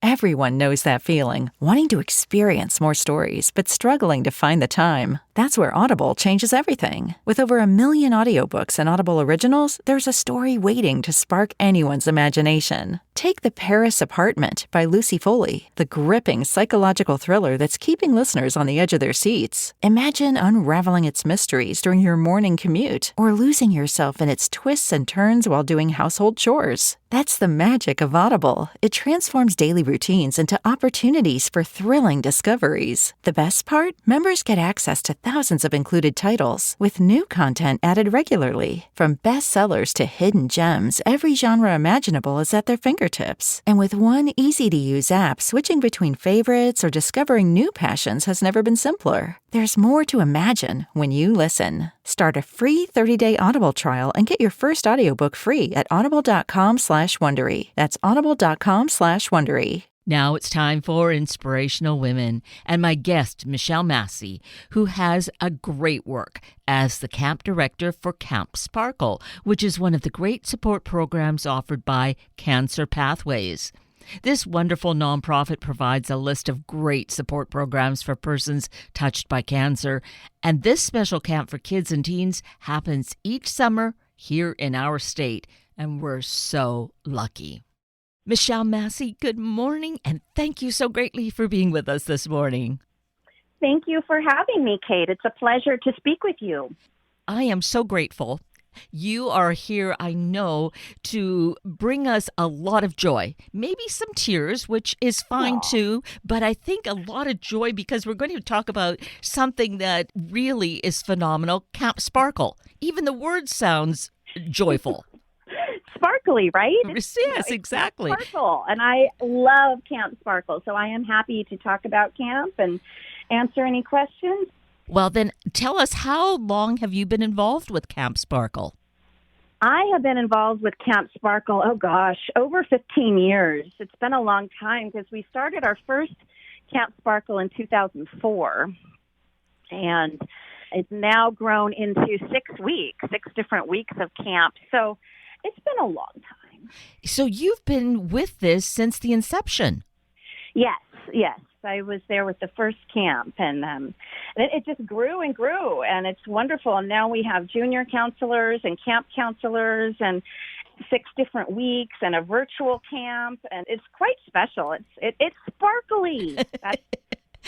Everyone knows that feeling, wanting to experience more stories, but struggling to find the time. That's where Audible changes everything. With over 1 million audiobooks and Audible originals, there's a story waiting to spark anyone's imagination. Take The Paris Apartment by Lucy Foley, the gripping psychological thriller that's keeping listeners on the edge of their seats. Imagine unraveling its mysteries during your morning commute, or losing yourself in its twists and turns while doing household chores. That's the magic of Audible. It transforms daily routines into opportunities for thrilling discoveries. The best part? Members get access to thousands of included titles, with new content added regularly. From bestsellers to hidden gems, every genre imaginable is at their fingertips. And with one easy-to-use app, switching between favorites or discovering new passions has never been simpler. There's more to imagine when you listen. Start a free 30-day Audible trial and get your first audiobook free at audible.com/Wondery. That's audible.com/Wondery. Now it's time for Inspirational Women and my guest, Michelle Massey, who has a great work as the camp director for Camp Sparkle, which is one of the great support programs offered by Cancer Pathways. This wonderful nonprofit provides a list of great support programs for persons touched by cancer, and this special camp for kids and teens happens each summer here in our state, and we're so lucky. Michelle Massey, good morning, and thank you so greatly for being with us this morning. Thank you for having me, Kate. It's a pleasure to speak with you. I am so grateful. You are here, I know, to bring us a lot of joy, maybe some tears, which is fine too, but I think a lot of joy because we're going to talk about something that really is phenomenal, Camp Sparkle. Even the word sounds joyful. Sparkly, right? Yes, exactly. Sparkle, and I love Camp Sparkle, so I am happy to talk about camp and answer any questions. Well, then tell us, how long have you been involved with Camp Sparkle? I have been involved with Camp Sparkle, over 15 years. It's been a long time because we started our first Camp Sparkle in 2004, and it's now grown into 6 different weeks of camp. So it's been a long time. So you've been with this since the inception? Yes. I was there with the first camp, and it just grew and grew, and it's wonderful. And now we have junior counselors and camp counselors and 6 different weeks and a virtual camp, and it's quite special. It's sparkly. That's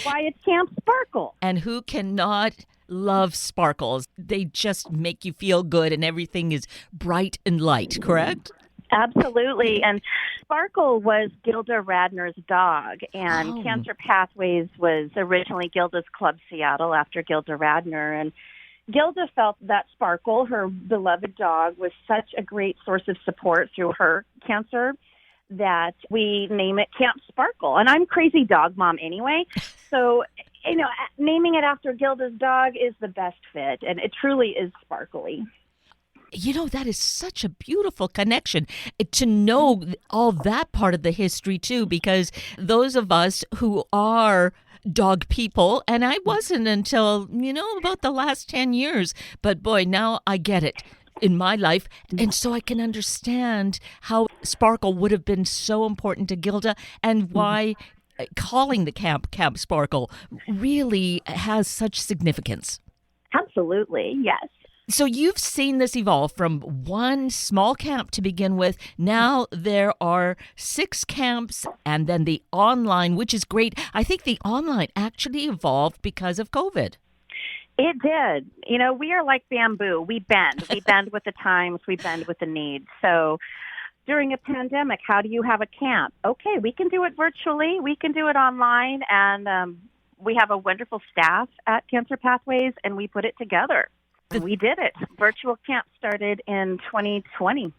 why it's Camp Sparkle. And who cannot love sparkles? They just make you feel good, and everything is bright and light, correct? Absolutely. And Sparkle was Gilda Radner's dog, and Cancer Pathways was originally Gilda's Club Seattle after Gilda Radner. And Gilda felt that Sparkle, her beloved dog, was such a great source of support through her cancer that we name it Camp Sparkle. And I'm crazy dog mom anyway, so naming it after Gilda's dog is the best fit, and it truly is sparkly. That is such a beautiful connection to know all that part of the history, too, because those of us who are dog people, and I wasn't until, about the last 10 years, but boy, now I get it in my life. And so I can understand how Sparkle would have been so important to Gilda and why calling the camp Sparkle really has such significance. Absolutely, yes. So you've seen this evolve from one small camp to begin with. Now there are 6 camps and then the online, which is great. I think the online actually evolved because of COVID. It did. We are like bamboo. We bend. We bend with the times. We bend with the needs. So during a pandemic, how do you have a camp? Okay, we can do it virtually. We can do it online. And we have a wonderful staff at Cancer Pathways, and we put it together. We did it. Virtual camp started in 2020.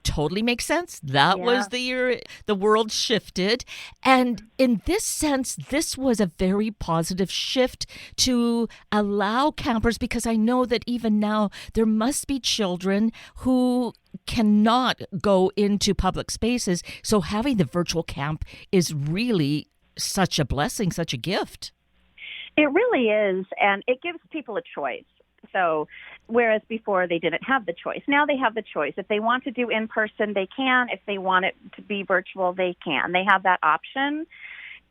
Totally makes sense. That was the year the world shifted. And in this sense, this was a very positive shift to allow campers, because I know that even now there must be children who cannot go into public spaces. So having the virtual camp is really such a blessing, such a gift. It really is. And it gives people a choice. So whereas before they didn't have the choice. Now they have the choice. If they want to do in person, they can. If they want it to be virtual, they can. They have that option.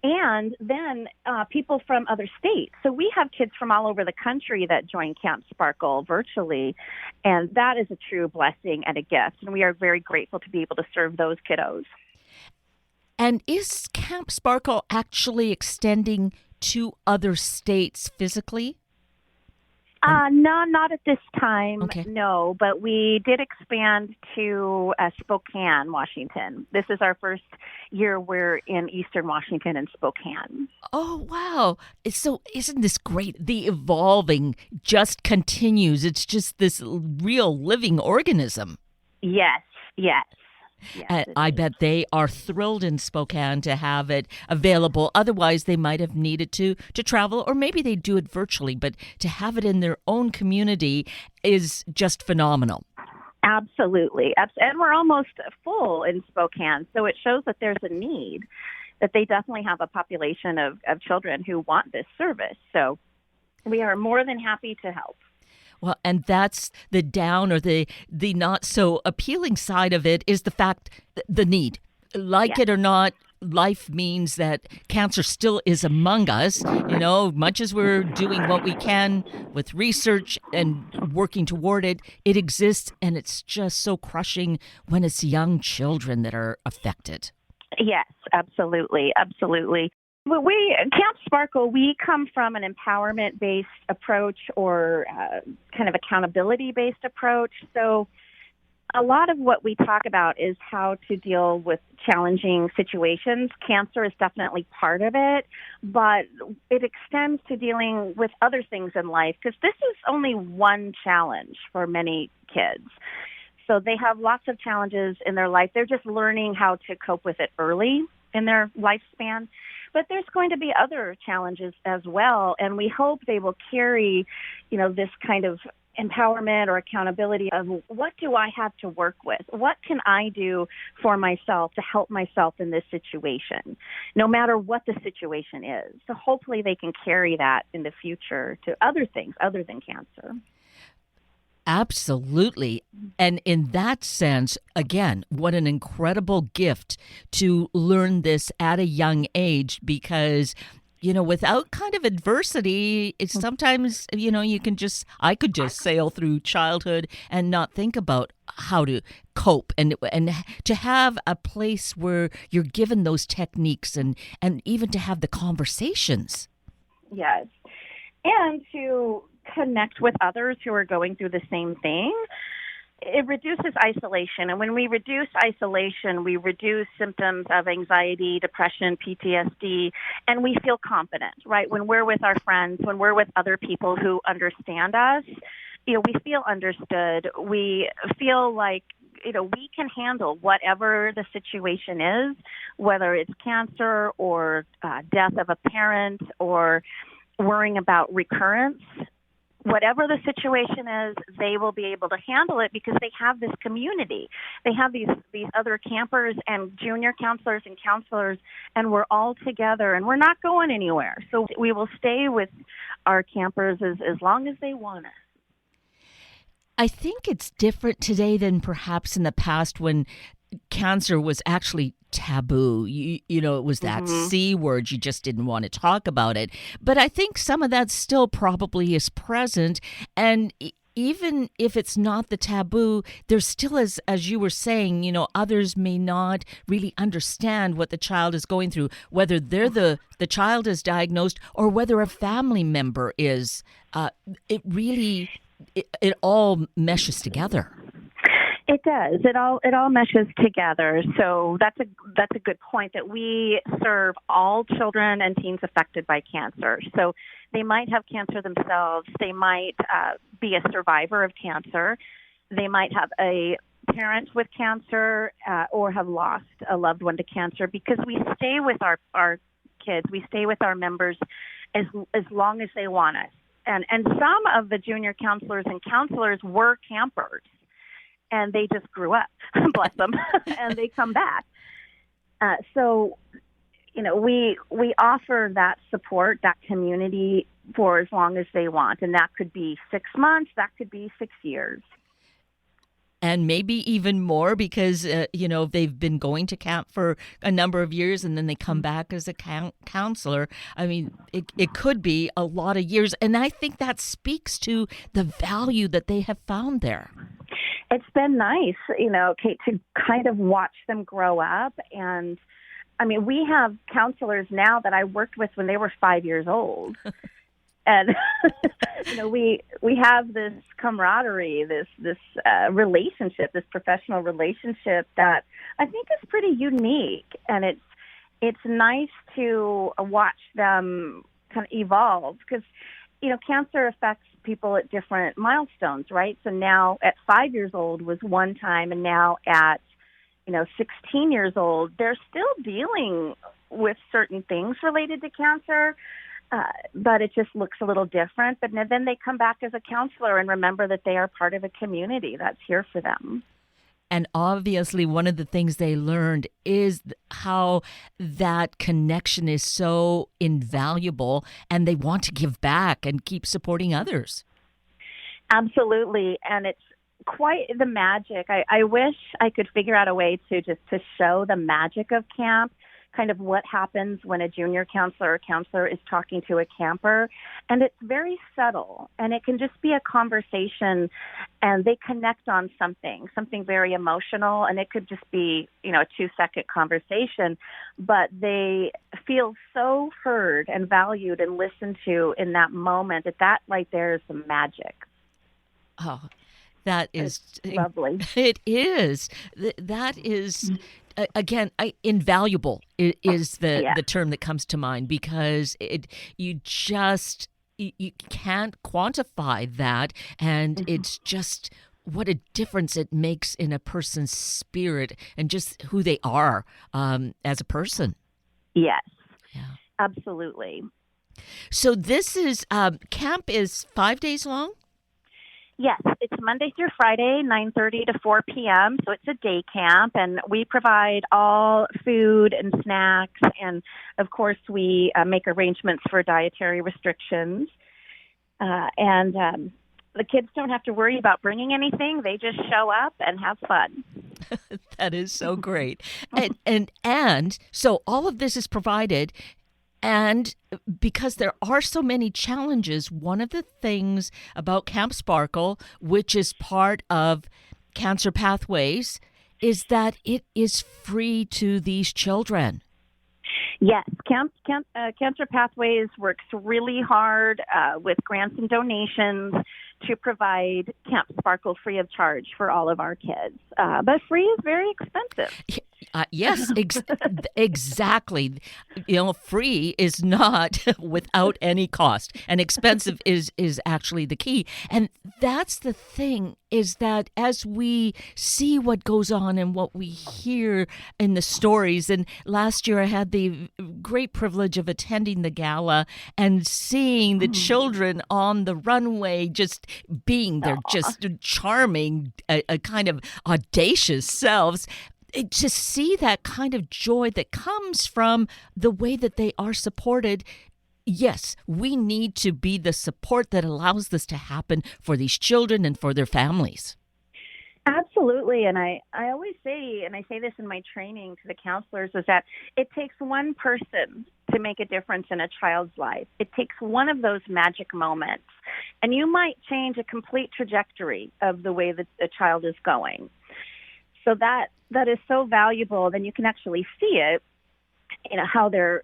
And then people from other states. So we have kids from all over the country that join Camp Sparkle virtually, and that is a true blessing and a gift. And we are very grateful to be able to serve those kiddos. And is Camp Sparkle actually extending to other states physically? No, not at this time, Okay. no, but we did expand to Spokane, Washington. This is our first year we're in Eastern Washington and Spokane. Oh, wow. So isn't this great? The evolving just continues. It's just this real living organism. Yes, yes. Yes, I bet they are thrilled in Spokane to have it available. Otherwise, they might have needed to travel, or maybe they do it virtually. But to have it in their own community is just phenomenal. Absolutely. And we're almost full in Spokane, so it shows that there's a need, that they definitely have a population of children who want this service. So we are more than happy to help. Well, and that's the down or the not so appealing side of it is the fact, the need. Like it or not, life means that cancer still is among us. You know, much as we're doing what we can with research and working toward it, it exists, and it's just so crushing when it's young children that are affected. Yes, absolutely, absolutely. Well, Camp Sparkle, we come from an empowerment-based approach or kind of accountability-based approach. So a lot of what we talk about is how to deal with challenging situations. Cancer is definitely part of it, but it extends to dealing with other things in life, because this is only one challenge for many kids. So they have lots of challenges in their life. They're just learning how to cope with it early in their lifespan. But there's going to be other challenges as well, and we hope they will carry, this kind of empowerment or accountability of what do I have to work with? What can I do for myself to help myself in this situation, no matter what the situation is? So hopefully they can carry that in the future to other things other than cancer. Absolutely. And in that sense, again, what an incredible gift to learn this at a young age, because, without kind of adversity, it's sometimes, I could just sail through childhood and not think about how to cope, and to have a place where you're given those techniques and even to have the conversations. Yes. And to connect with others who are going through the same thing. It reduces isolation. And when we reduce isolation, we reduce symptoms of anxiety, depression, PTSD, and we feel confident, right? When we're with our friends, when we're with other people who understand us, we feel understood. We feel like, we can handle whatever the situation is, whether it's cancer or death of a parent or worrying about recurrence. Whatever the situation is, they will be able to handle it because they have this community. They have these other campers and junior counselors and counselors, and we're all together, and we're not going anywhere. So we will stay with our campers as long as they want us. I think it's different today than perhaps in the past when cancer was actually taboo. It was that C word. You just didn't want to talk about it. But I think some of that still probably is present. And even if it's not the taboo, there still is, as you were saying, others may not really understand what the child is going through, whether they're the child is diagnosed or whether a family member is. It all meshes together. It does. It all meshes together. So that's a good point, that we serve all children and teens affected by cancer. So they might have cancer themselves. They might be a survivor of cancer. They might have a parent with cancer or have lost a loved one to cancer, because we stay with our kids. We stay with our members as long as they want us. And some of the junior counselors and counselors were campers. And they just grew up, bless them, and they come back. So we offer that support, that community for as long as they want. And that could be 6 months, that could be 6 years. And maybe even more because, they've been going to camp for a number of years and then they come back as a counselor. I mean, it could be a lot of years. And I think that speaks to the value that they have found there. It's been nice, Kate, to kind of watch them grow up. And I mean, we have counselors now that I worked with when they were 5 years old. And, we have this camaraderie, this relationship, this professional relationship that I think is pretty unique. And it's nice to watch them kind of evolve because, cancer affects people at different milestones, right? So now at 5 years old was one time, and now at 16 years old, they're still dealing with certain things related to cancer, but it just looks a little different. But then they come back as a counselor and remember that they are part of a community that's here for them. And obviously, one of the things they learned is how that connection is so invaluable, and they want to give back and keep supporting others. Absolutely. And it's quite the magic. I wish I could figure out a way to show the magic of camp, kind of what happens when a junior counselor or counselor is talking to a camper. And it's very subtle, and it can just be a conversation, and they connect on something very emotional, and it could just be, a 2-second conversation, but they feel so heard and valued and listened to in that moment that right there is the magic. Oh, that is lovely. It is. That is, again, invaluable is the term that comes to mind, because you can't quantify that, and it's just what a difference it makes in a person's spirit and just who they are as a person. Yes, yeah, absolutely. So this is camp is 5 days long? Yes, it's Monday through Friday, 9:30 to 4 p.m., so it's a day camp, and we provide all food and snacks, and, of course, we make arrangements for dietary restrictions, and the kids don't have to worry about bringing anything. They just show up and have fun. That is so great. And so all of this is provided. And because there are so many challenges, one of the things about Camp Sparkle, which is part of Cancer Pathways, is that it is free to these children. Yes, Cancer Pathways works really hard with grants and donations to provide Camp Sparkle free of charge for all of our kids. But free is very expensive. Yes, exactly. Free is not without any cost, and expensive is actually the key. And that's the thing, is that as we see what goes on and what we hear in the stories, and last year I had the great privilege of attending the gala and seeing the children on the runway just being their just charming, a kind of audacious selves. To see that kind of joy that comes from the way that they are supported. Yes, we need to be the support that allows this to happen for these children and for their families. Absolutely. And I always say, and I say this in my training to the counselors, is that it takes one person to make a difference in a child's life. It takes one of those magic moments. And you might change a complete trajectory of the way that a child is going. So that is so valuable. Then you can actually see it, how they're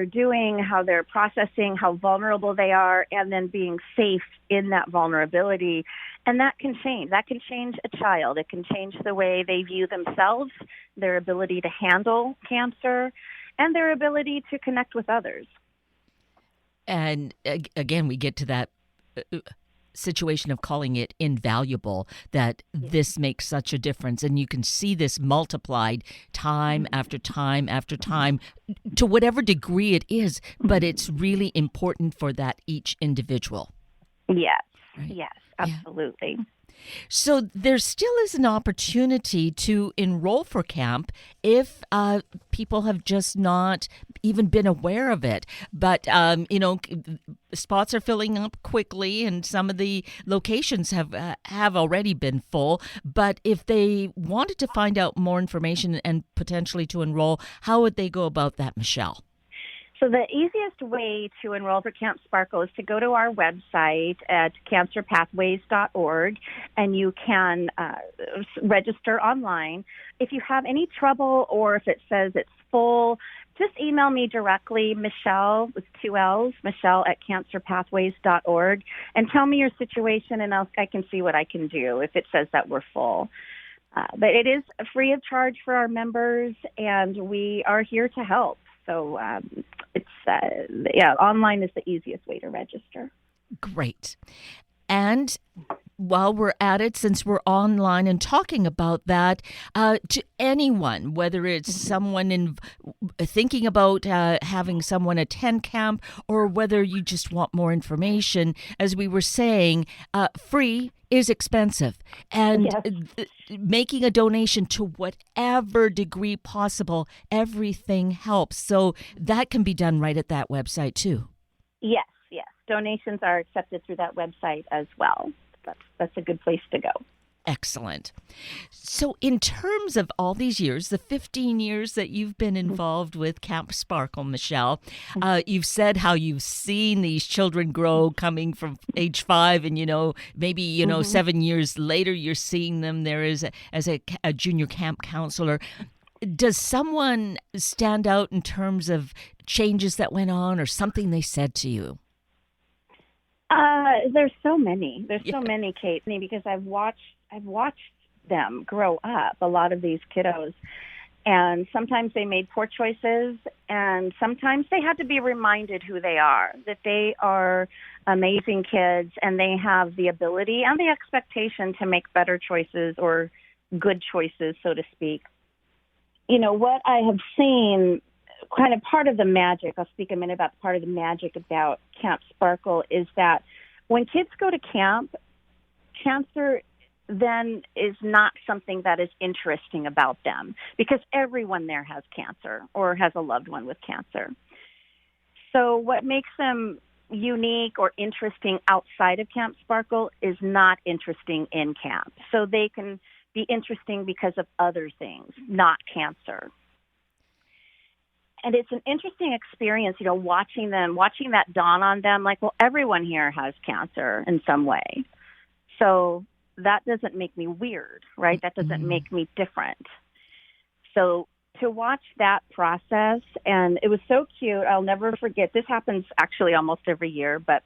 doing, how they're processing, how vulnerable they are, and then being safe in that vulnerability. And that can change. That can change a child. It can change the way they view themselves, their ability to handle cancer, and their ability to connect with others. And again, we get to that situation of calling it invaluable, that this makes such a difference. And you can see this multiplied time after time after time, to whatever degree it is, but it's really important for that each individual. Yes, right? yes, absolutely. Yeah. So there still is an opportunity to enroll for camp if people have just not even been aware of it. But, spots are filling up quickly, and some of the locations have already been full. But if they wanted to find out more information and potentially to enroll, how would they go about that, Michelle? So the easiest way to enroll for Camp Sparkle is to go to our website at cancerpathways.org, and you can register online. If you have any trouble or if it says it's full, just email me directly, Michelle with 2 L's, Michelle at cancerpathways.org, and tell me your situation, and I can see what I can do if it says that we're full. But it is free of charge for our members, and we are here to help. So online is the easiest way to register. Great. And while we're at it, since we're online and talking about that, to anyone, whether it's someone thinking about having someone attend camp, or whether you just want more information, as we were saying, free is expensive. And making a donation to whatever degree possible, everything helps. So that can be done right at that website too. Yes. Donations are accepted through that website as well. That's a good place to go. Excellent. So in terms of all these years, the 15 years that you've been involved with Camp Sparkle, Michelle, you've said how you've seen these children grow coming from age 5 and, maybe, 7 years later, you're seeing them there as a junior camp counselor. Does someone stand out in terms of changes that went on or something they said to you? There's so many. So many, Kate, because I've watched them grow up, a lot of these kiddos. And sometimes they made poor choices, and sometimes they had to be reminded who they are, that they are amazing kids, and they have the ability and the expectation to make better choices or good choices, so to speak. What I have seen, kind of part of the magic, I'll speak a minute about part of the magic about Camp Sparkle, is that when kids go to camp, cancer then is not something that is interesting about them, because everyone there has cancer or has a loved one with cancer. So what makes them unique or interesting outside of Camp Sparkle is not interesting in camp. So they can be interesting because of other things, not cancer. And it's an interesting experience, watching that dawn on them, like, well, everyone here has cancer in some way. So that doesn't make me weird, right? That doesn't make me different. So to watch that process, and it was so cute. I'll never forget. This happens actually almost every year, but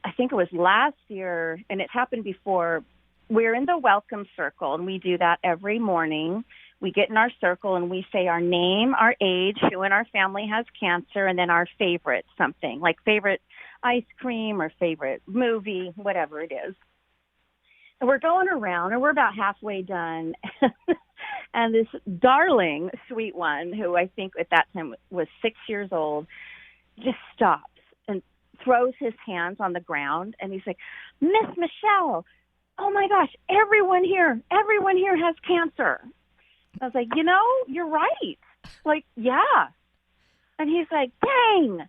I think it was last year, and it happened before. We're in the welcome circle, and we do that every morning. We get in our circle and we say our name, our age, who in our family has cancer, and then our favorite something, like favorite ice cream or favorite movie, whatever it is. And we're going around, and we're about halfway done. And this darling, sweet one, who I think at that time was 6 years old, just stops and throws his hands on the ground, and he's like, Miss Michelle, oh my gosh, everyone here has cancer. I was like, you're right. Like, yeah. And he's like, dang.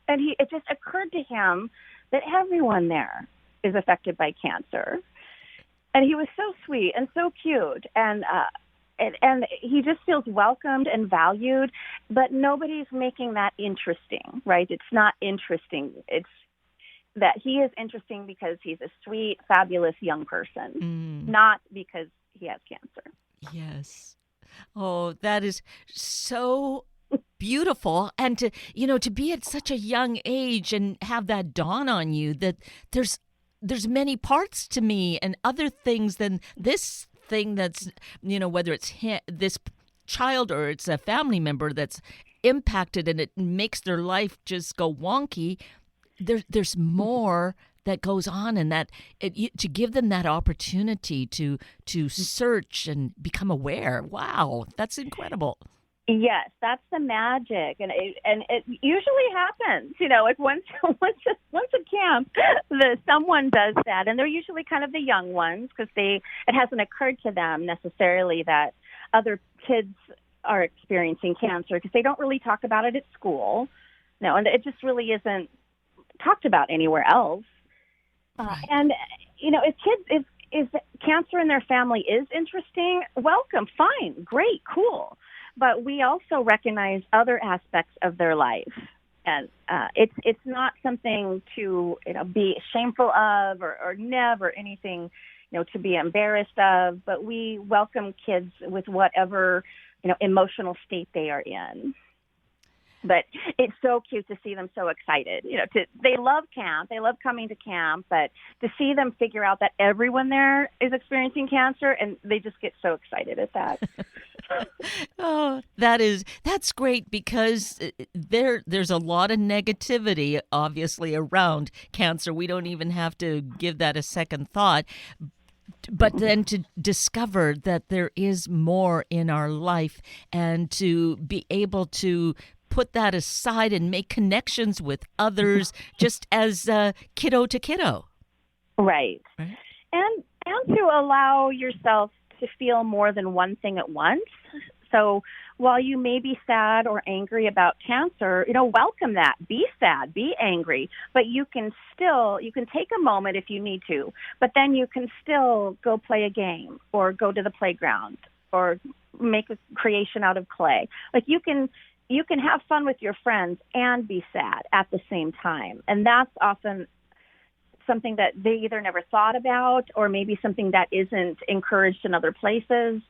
And it just occurred to him that everyone there is affected by cancer. And he was so sweet and so cute. And he just feels welcomed and valued, but nobody's making that interesting, right? It's not interesting. It's that he is interesting because he's a sweet, fabulous young person, not because he has cancer. Yes. Oh, that is so beautiful. And to be at such a young age and have that dawn on you that there's many parts to me and other things than this thing that's, whether it's this child or it's a family member that's impacted and it makes their life just go wonky. There's more that goes on, and that to give them that opportunity to search and become aware. Wow, that's incredible. Yes, that's the magic, and it usually happens. Like once a camp, someone does that, and they're usually kind of the young ones because it hasn't occurred to them necessarily that other kids are experiencing cancer because they don't really talk about it at school. No, and it just really isn't talked about anywhere else. Right. And if kids if cancer in their family is interesting, welcome, fine, great, cool. But we also recognize other aspects of their life, and it's not something to be shameful of or never anything to be embarrassed of. But we welcome kids with whatever emotional state they are in. But it's so cute to see them so excited. They love camp. They love coming to camp. But to see them figure out that everyone there is experiencing cancer, and they just get so excited at that. Oh, that's great because there's a lot of negativity, obviously, around cancer. We don't even have to give that a second thought. But then to discover that there is more in our life and to be able to put that aside and make connections with others just as kiddo to kiddo. Right. And to allow yourself to feel more than one thing at once. So while you may be sad or angry about cancer, welcome that. Be sad, be angry, but you can take a moment if you need to, but then you can still go play a game or go to the playground or make a creation out of clay. Like you can have fun with your friends and be sad at the same time. And that's often something that they either never thought about or maybe something that isn't encouraged in other places.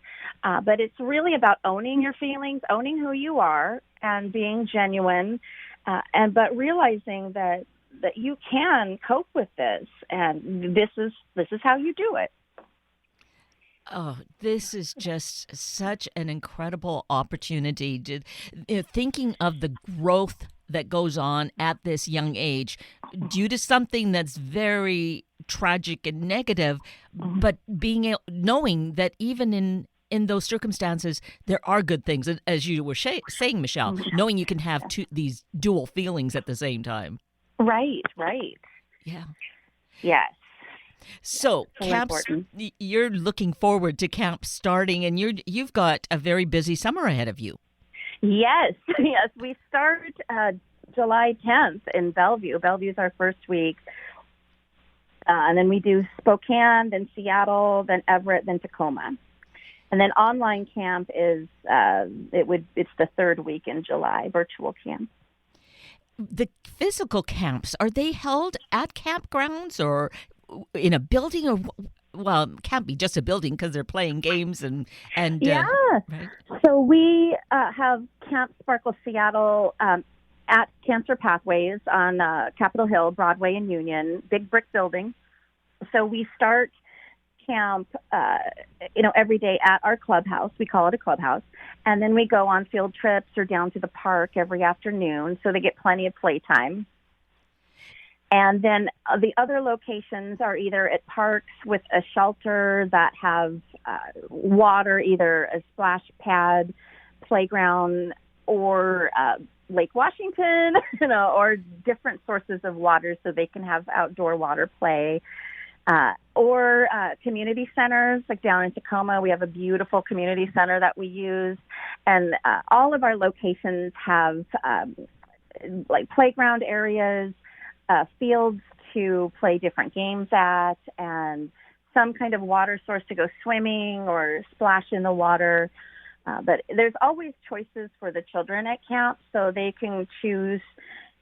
But it's really about owning your feelings, owning who you are, and being genuine, but realizing that you can cope with this, and this is how you do it. Oh, this is just such an incredible opportunity. Thinking of the growth that goes on at this young age due to something that's very tragic and negative, but knowing that even in those circumstances, there are good things. As you were saying, Michelle, knowing you can have these dual feelings at the same time. Right. Yeah. Yes. So you're looking forward to camp starting, and you've got a very busy summer ahead of you. Yes. We start July 10th in Bellevue. Bellevue's our first week. And then we do Spokane, then Seattle, then Everett, then Tacoma. And then online camp is it's the third week in July, virtual camp. The physical camps, are they held at campgrounds or in a building, or well, it can't be just a building because they're playing games and yeah. Right? So we have Camp Sparkle Seattle at Cancer Pathways on Capitol Hill, Broadway, and Union, big brick building. So we start camp, every day at our clubhouse. We call it a clubhouse. And then we go on field trips or down to the park every afternoon, so they get plenty of playtime. And then the other locations are either at parks with a shelter that have water, either a splash pad, playground, or Lake Washington, or different sources of water so they can have outdoor water play. Or community centers, like down in Tacoma, we have a beautiful community center that we use. And all of our locations have like playground areas, fields to play different games at, and some kind of water source to go swimming or splash in the water. But there's always choices for the children at camp, so they can choose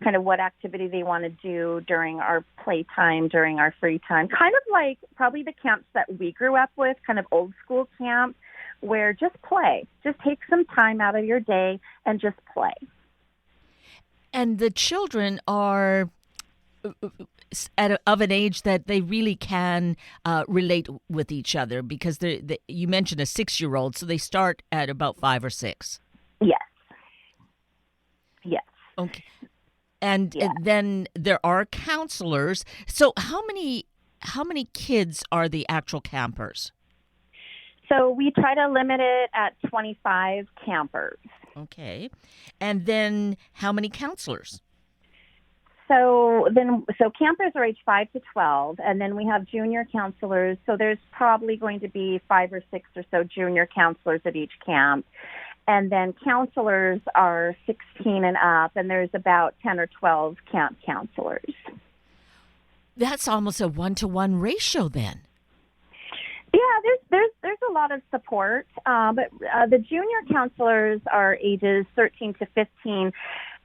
kind of what activity they want to do during our playtime, during our free time. Kind of like probably the camps that we grew up with, kind of old school camp, where just play. Just take some time out of your day and just play. And the children are of an age that they really can relate with each other, because you mentioned a 6-year-old, so they start at about 5 or 6. Yes. Okay. And then there are counselors. So how many kids are the actual campers? So we try to limit it at 25 campers. Okay. And then how many counselors? So campers are age 5 to 12, and then we have junior counselors. So there's probably going to be 5 or 6 or so junior counselors at each camp. And then counselors are 16 and up, and there's about 10 or 12 camp counselors. That's almost a 1-to-1 ratio then. Yeah, there's a lot of support, but the junior counselors are ages 13 to 15.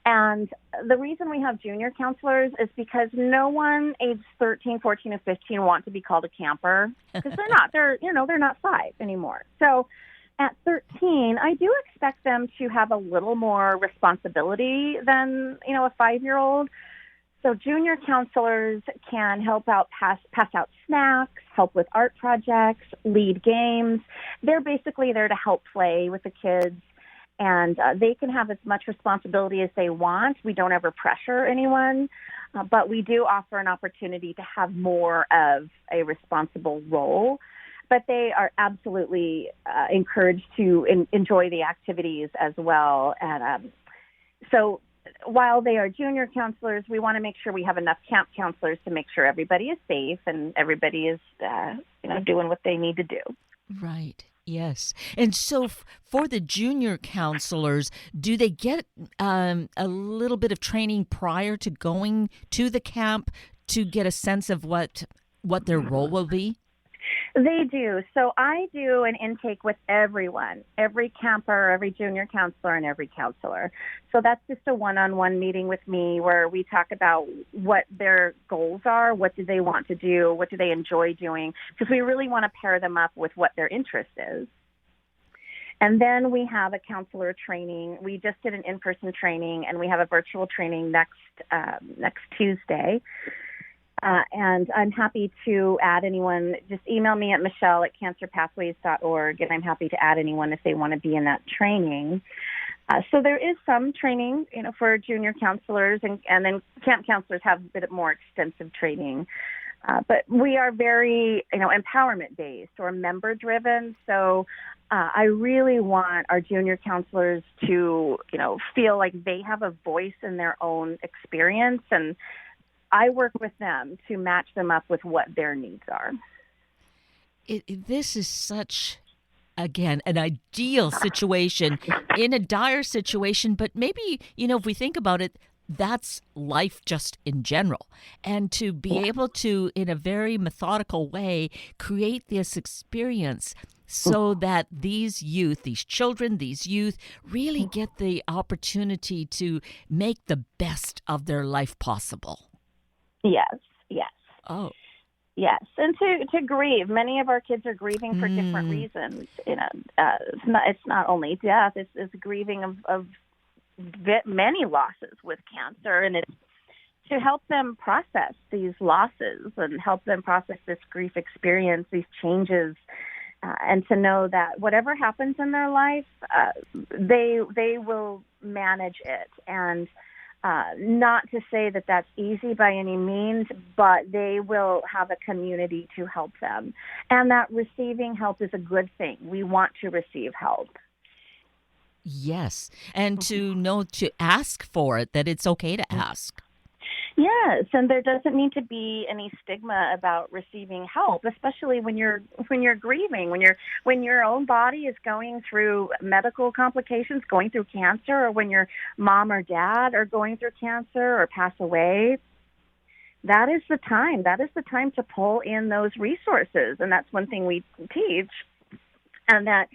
And the reason we have junior counselors is because no one aged 13, 14, and 15 want to be called a camper because they're not. They're not 5 anymore. So at 13, I do expect them to have a little more responsibility than, a 5-year-old. So junior counselors can help out, pass out snacks, help with art projects, lead games. They're basically there to help play with the kids. And they can have as much responsibility as they want. We don't ever pressure anyone, but we do offer an opportunity to have more of a responsible role. But they are absolutely encouraged to enjoy the activities as well. And so while they are junior counselors, we want to make sure we have enough camp counselors to make sure everybody is safe and everybody is doing what they need to do. Right. Yes. And so for the junior counselors, do they get a little bit of training prior to going to the camp to get a sense of what their role will be? They do. So I do an intake with everyone, every camper, every junior counselor, and every counselor. So that's just a one-on-one meeting with me where we talk about what their goals are, what do they want to do, what do they enjoy doing, because we really want to pair them up with what their interest is. And then we have a counselor training. We just did an in-person training, and we have a virtual training next Tuesday. And I'm happy to add anyone. Just email me at michelle@cancerpathways.org, and I'm happy to add anyone if they want to be in that training. So there is some training, for junior counselors, and then camp counselors have a bit more extensive training. But we are very, empowerment-based or member-driven. So I really want our junior counselors to, feel like they have a voice in their own experience, and I work with them to match them up with what their needs are. This is such, again, an ideal situation in a dire situation, but maybe, if we think about it, that's life just in general. And to be able to, in a very methodical way, create this experience so that these youth, these children, these youth really get the opportunity to make the best of their life possible. Yes. Oh. Yes, and to grieve. Many of our kids are grieving for different reasons. It's not only death; it's grieving of many losses with cancer, and it's to help them process these losses and help them process this grief experience, these changes, and to know that whatever happens in their life, they will manage it. And not to say that that's easy by any means, but they will have a community to help them. And that receiving help is a good thing. We want to receive help. Yes. And to know to ask for it, that it's okay to ask. Yes, and there doesn't need to be any stigma about receiving help, especially when you're grieving, when your own body is going through medical complications, going through cancer, or when your mom or dad are going through cancer or pass away. That is the time. That is the time to pull in those resources, and that's one thing we teach, and that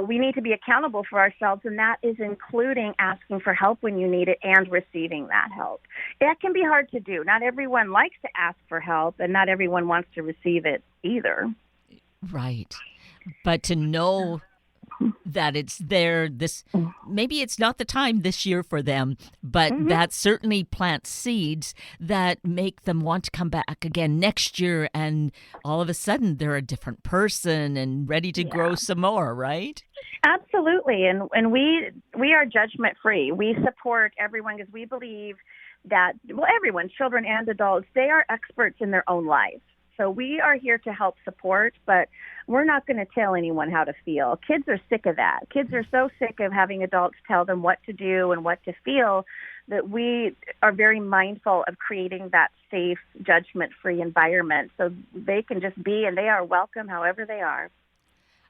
we need to be accountable for ourselves, and that is including asking for help when you need it and receiving that help. That can be hard to do. Not everyone likes to ask for help, and not everyone wants to receive it either. Right. But to know that it's there, maybe it's not the time this year for them, but that certainly plants seeds that make them want to come back again next year, and all of a sudden they're a different person and ready to grow some more, right? Absolutely, and we are judgment free. We support everyone because we believe that everyone, children and adults, they are experts in their own lives. So we are here to help support, but we're not going to tell anyone how to feel. Kids are sick of that. Kids are so sick of having adults tell them what to do and what to feel that we are very mindful of creating that safe, judgment-free environment so they can just be, and they are welcome however they are.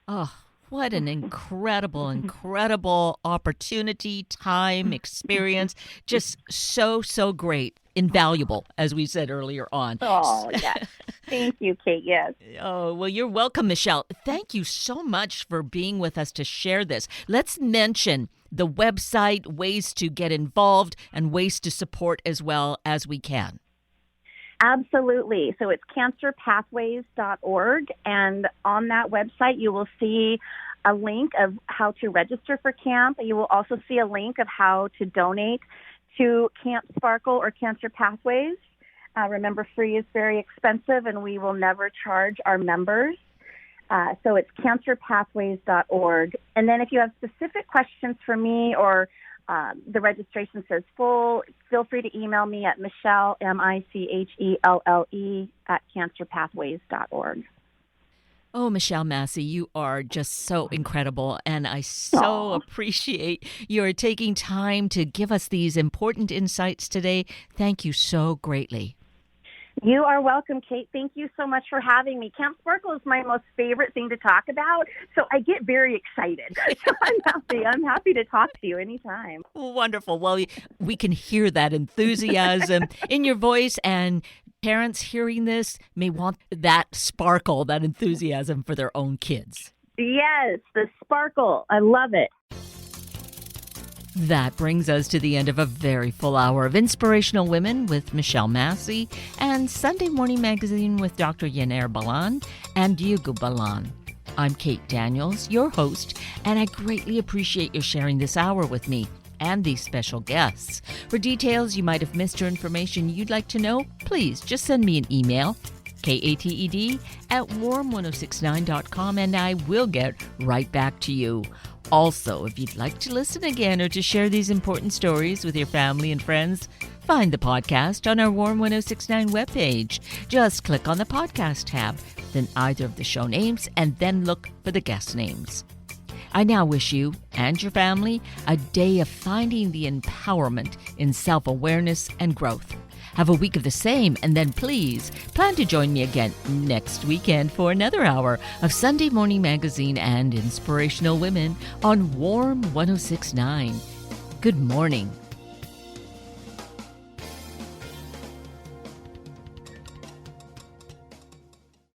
Oh, what an incredible opportunity, time, experience. Just so great. Invaluable, as we said earlier on. Oh, yes. Thank you, Kate. Yes. Oh, well, you're welcome, Michelle. Thank you so much for being with us to share this. Let's mention the website, ways to get involved, and ways to support as well as we can. Absolutely. So it's cancerpathways.org, and on that website you will see a link of how to register for camp. You will also see a link of how to donate to Camp Sparkle or Cancer Pathways. Remember, free is very expensive, and we will never charge our members. So it's cancerpathways.org. And then if you have specific questions for me or the registration says full, feel free to email me at Michelle, Michelle, at cancerpathways.org. Oh, Michelle Massey, you are just so incredible, and I so appreciate your taking time to give us these important insights today. Thank you so greatly. You are welcome, Kate. Thank you so much for having me. Camp Sparkle is my most favorite thing to talk about, so I get very excited. So I'm happy to talk to you anytime. Wonderful. Well, we can hear that enthusiasm in your voice, and parents hearing this may want that sparkle, that enthusiasm for their own kids. Yes, the sparkle. I love it. That brings us to the end of a very full hour of Inspirational Women with Michelle Massey and Sunday Morning Magazine with Dr. Yener Balan and Diego Balan. I'm Kate Daniels, your host, and I greatly appreciate you sharing this hour with me and these special guests. For details you might have missed or information you'd like to know, please just send me an email, kated@warm1069.com, and I will get right back to you. Also, if you'd like to listen again or to share these important stories with your family and friends, find the podcast on our Warm 1069 webpage. Just click on the podcast tab, then either of the show names, and then look for the guest names. I now wish you and your family a day of finding the empowerment in self-awareness and growth. Have a week of the same, and then please plan to join me again next weekend for another hour of Sunday Morning Magazine and Inspirational Women on Warm 1069. Good morning.